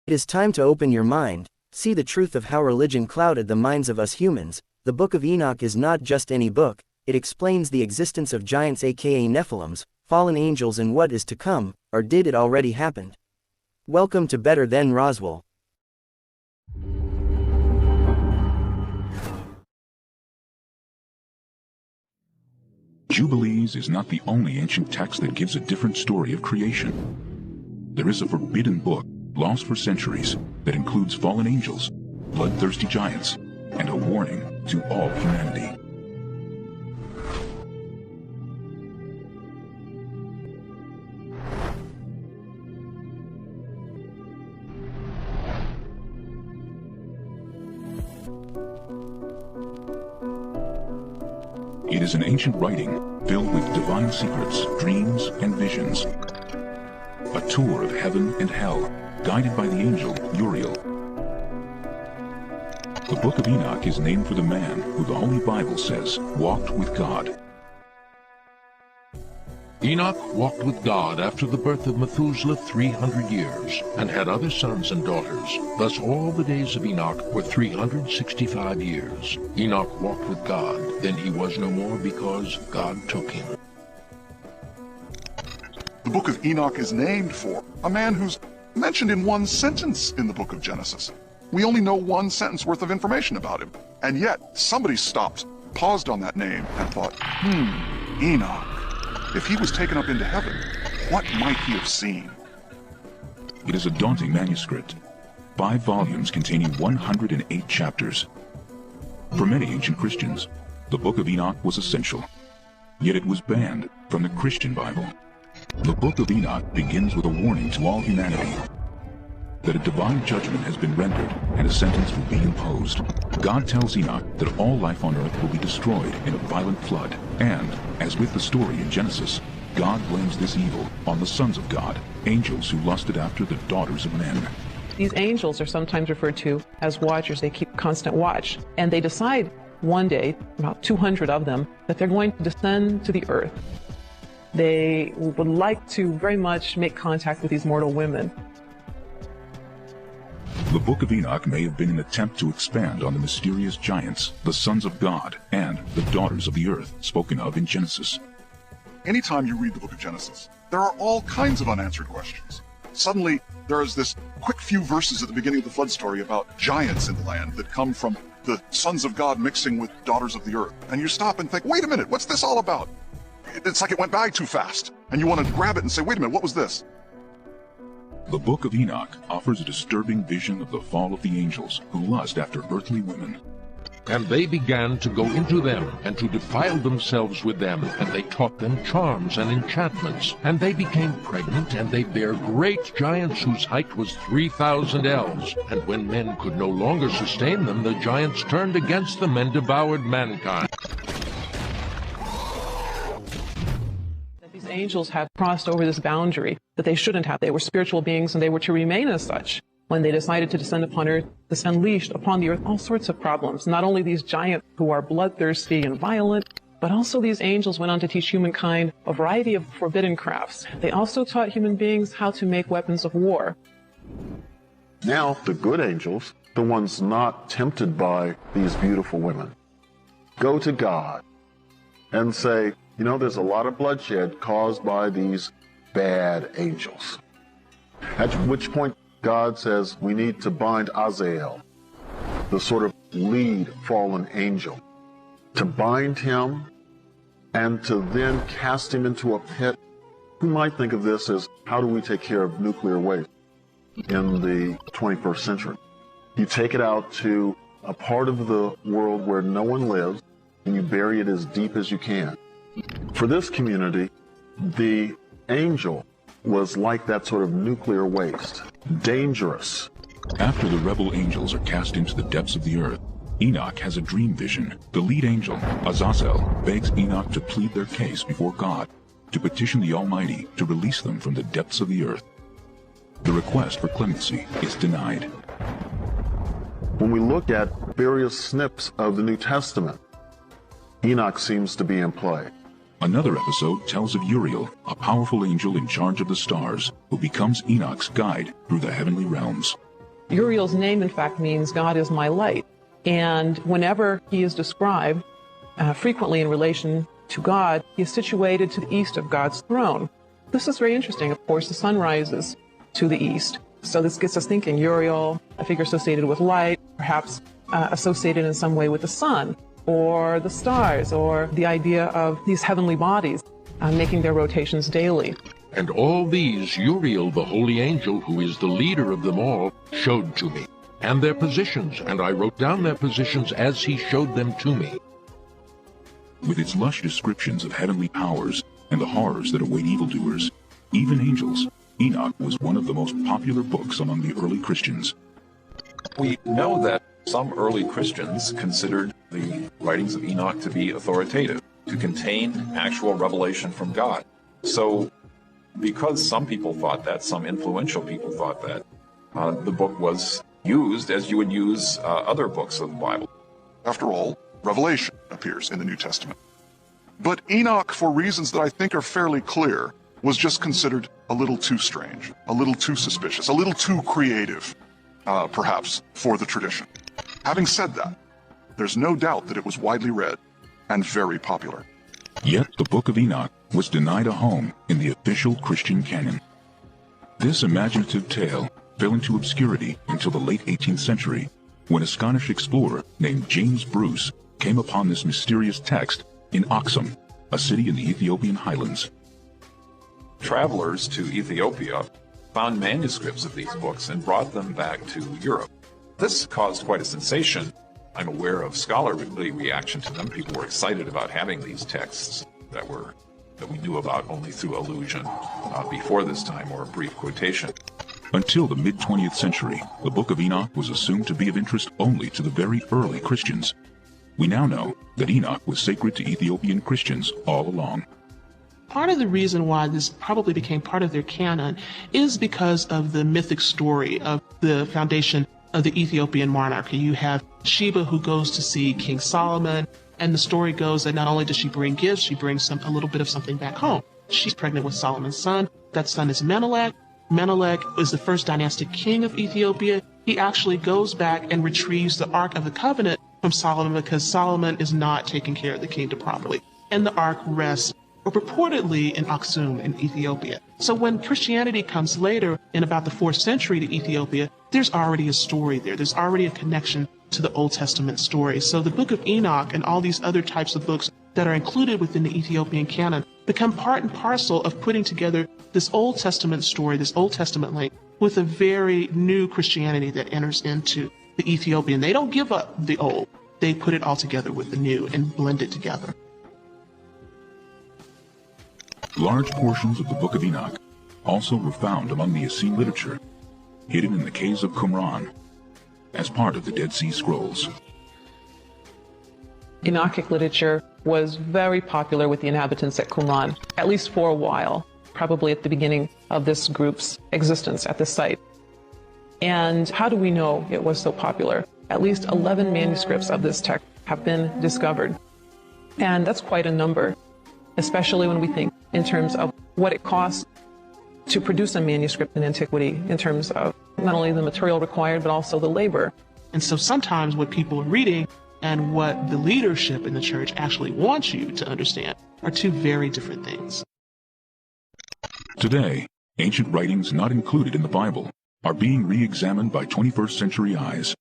It is time to open your mind, see the truth of how religion clouded the minds of us humans. The Book of Enoch is not just any book, it explains the existence of giants aka Nephilims, fallen angels and what is to come, or did it already happen? Welcome to Better Than Roswell. Jubilees is not the only ancient text that gives a different story of creation. There is a forbidden book, lost for centuries, that includes fallen angels, bloodthirsty giants, and a warning to all humanity. It is an ancient writing filled with divine secrets, dreams, and visions. A tour of heaven and hell, guided by the angel Uriel. The Book of Enoch is named for the man who the Holy Bible says walked with God. Enoch walked with God after the birth of Methuselah 300 years, and had other sons and daughters. Thus all the days of Enoch were 365 years. Enoch walked with God, then he was no more because God took him. The Book of Enoch is named for a man who's mentioned in one sentence in the book of Genesis. We only know one sentence worth of information about him, and yet somebody stopped, paused on that name, and thought, Enoch. If he was taken up into heaven, what might he have seen? It is a daunting manuscript, 5 volumes containing 108 chapters. For many ancient Christians, the Book of Enoch was essential, yet it was banned from the Christian Bible. The Book of Enoch begins with a warning to all humanity that a divine judgment has been rendered and a sentence will be imposed. God tells Enoch that all life on earth will be destroyed in a violent flood, and, as with the story in Genesis, God blames this evil on the sons of God, angels who lusted after the daughters of men. These angels are sometimes referred to as watchers. They keep constant watch, and they decide one day, about 200 of them, that they're going to descend to the earth. They would like to very much make contact with these mortal women. The Book of Enoch may have been an attempt to expand on the mysterious giants, the sons of God, and the daughters of the earth, spoken of in Genesis. Anytime you read the book of Genesis, there are all kinds of unanswered questions. Suddenly, there is this quick few verses at the beginning of the flood story about giants in the land that come from the sons of God mixing with daughters of the earth. And you stop and think, wait a minute, what's this all about? It's like it went by too fast. And you want to grab it and say, wait a minute, what was this? The Book of Enoch offers a disturbing vision of the fall of the angels who lust after earthly women. And they began to go into them, and to defile themselves with them, and they taught them charms and enchantments. And they became pregnant, and they bare great giants whose height was 3,000 ells. And when men could no longer sustain them, the giants turned against them and devoured mankind. Angels had crossed over this boundary that they shouldn't have. They were spiritual beings and they were to remain as such. When they decided to descend upon earth, this unleashed upon the earth all sorts of problems. Not only these giants who are bloodthirsty and violent, but also these angels went on to teach humankind a variety of forbidden crafts. They also taught human beings how to make weapons of war. Now, the good angels, the ones not tempted by these beautiful women, go to God and say, you know, there's a lot of bloodshed caused by these bad angels. At which point God says we need to bind Azazel, the sort of lead fallen angel, to bind him and to then cast him into a pit. We might think of this as how do we take care of nuclear waste in the 21st century. You take it out to a part of the world where no one lives and you bury it as deep as you can. For this community, the angel was like that sort of nuclear waste, dangerous. After the rebel angels are cast into the depths of the earth, Enoch has a dream vision. The lead angel, Azazel, begs Enoch to plead their case before God, to petition the Almighty to release them from the depths of the earth. The request for clemency is denied. When we look at various snips of the New Testament, Enoch seems to be in play. Another episode tells of Uriel, a powerful angel in charge of the stars, who becomes Enoch's guide through the heavenly realms. Uriel's name, in fact, means God is my light. And whenever he is described, frequently in relation to God, he is situated to the east of God's throne. This is very interesting. Of course, the sun rises to the east. So this gets us thinking, Uriel, a figure associated with light, perhaps associated in some way with the sun, or the stars, or the idea of these heavenly bodies making their rotations daily. And all these Uriel, the holy angel, who is the leader of them all, showed to me, and their positions, and I wrote down their positions as he showed them to me. With its lush descriptions of heavenly powers and the horrors that await evildoers, even angels, Enoch was one of the most popular books among the early Christians. We know that some early Christians considered the writings of Enoch to be authoritative, to contain actual revelation from God. So, because some people thought that, some influential people thought that, the book was used as you would use other books of the Bible. After all, Revelation appears in the New Testament. But Enoch, for reasons that I think are fairly clear, was just considered a little too strange, a little too suspicious, a little too creative, perhaps, for the tradition. Having said that, there's no doubt that it was widely read and very popular. Yet the Book of Enoch was denied a home in the official Christian canon. This imaginative tale fell into obscurity until the late 18th century, when a Scottish explorer named James Bruce came upon this mysterious text in Aksum, a city in the Ethiopian highlands. Travelers to Ethiopia found manuscripts of these books and brought them back to Europe. This caused quite a sensation. I'm aware of scholarly reaction to them. People were excited about having these texts that we knew about only through allusion before this time, or a brief quotation. Until the mid-20th century, the Book of Enoch was assumed to be of interest only to the very early Christians. We now know that Enoch was sacred to Ethiopian Christians all along. Part of the reason why this probably became part of their canon is because of the mythic story of the foundation of the Ethiopian monarchy. You have Sheba, who goes to see King Solomon, and the story goes that not only does she bring gifts, she brings a little bit of something back home. She's pregnant with Solomon's son. That son is Menelik. Menelik is the first dynastic king of Ethiopia. He actually goes back and retrieves the Ark of the Covenant from Solomon because Solomon is not taking care of the kingdom properly. And the Ark rests, or purportedly, in Aksum in Ethiopia. So when Christianity comes later, in about the 4th century to Ethiopia, there's already a story there. There's already a connection to the Old Testament story. So the Book of Enoch and all these other types of books that are included within the Ethiopian canon become part and parcel of putting together this Old Testament story, this Old Testament link, with a very new Christianity that enters into the Ethiopian. They don't give up the old. They put it all together with the new and blend it together. Large portions of the Book of Enoch also were found among the Essene literature, hidden in the caves of Qumran, as part of the Dead Sea Scrolls. Enochic literature was very popular with the inhabitants at Qumran, at least for a while, probably at the beginning of this group's existence at this site. And how do we know it was so popular? At least 11 manuscripts of this text have been discovered. And that's quite a number, especially when we think in terms of what it costs to produce a manuscript in antiquity, in terms of not only the material required, but also the labor. And so sometimes what people are reading and what the leadership in the church actually wants you to understand are two very different things. Today, ancient writings not included in the Bible are being re-examined by 21st century eyes.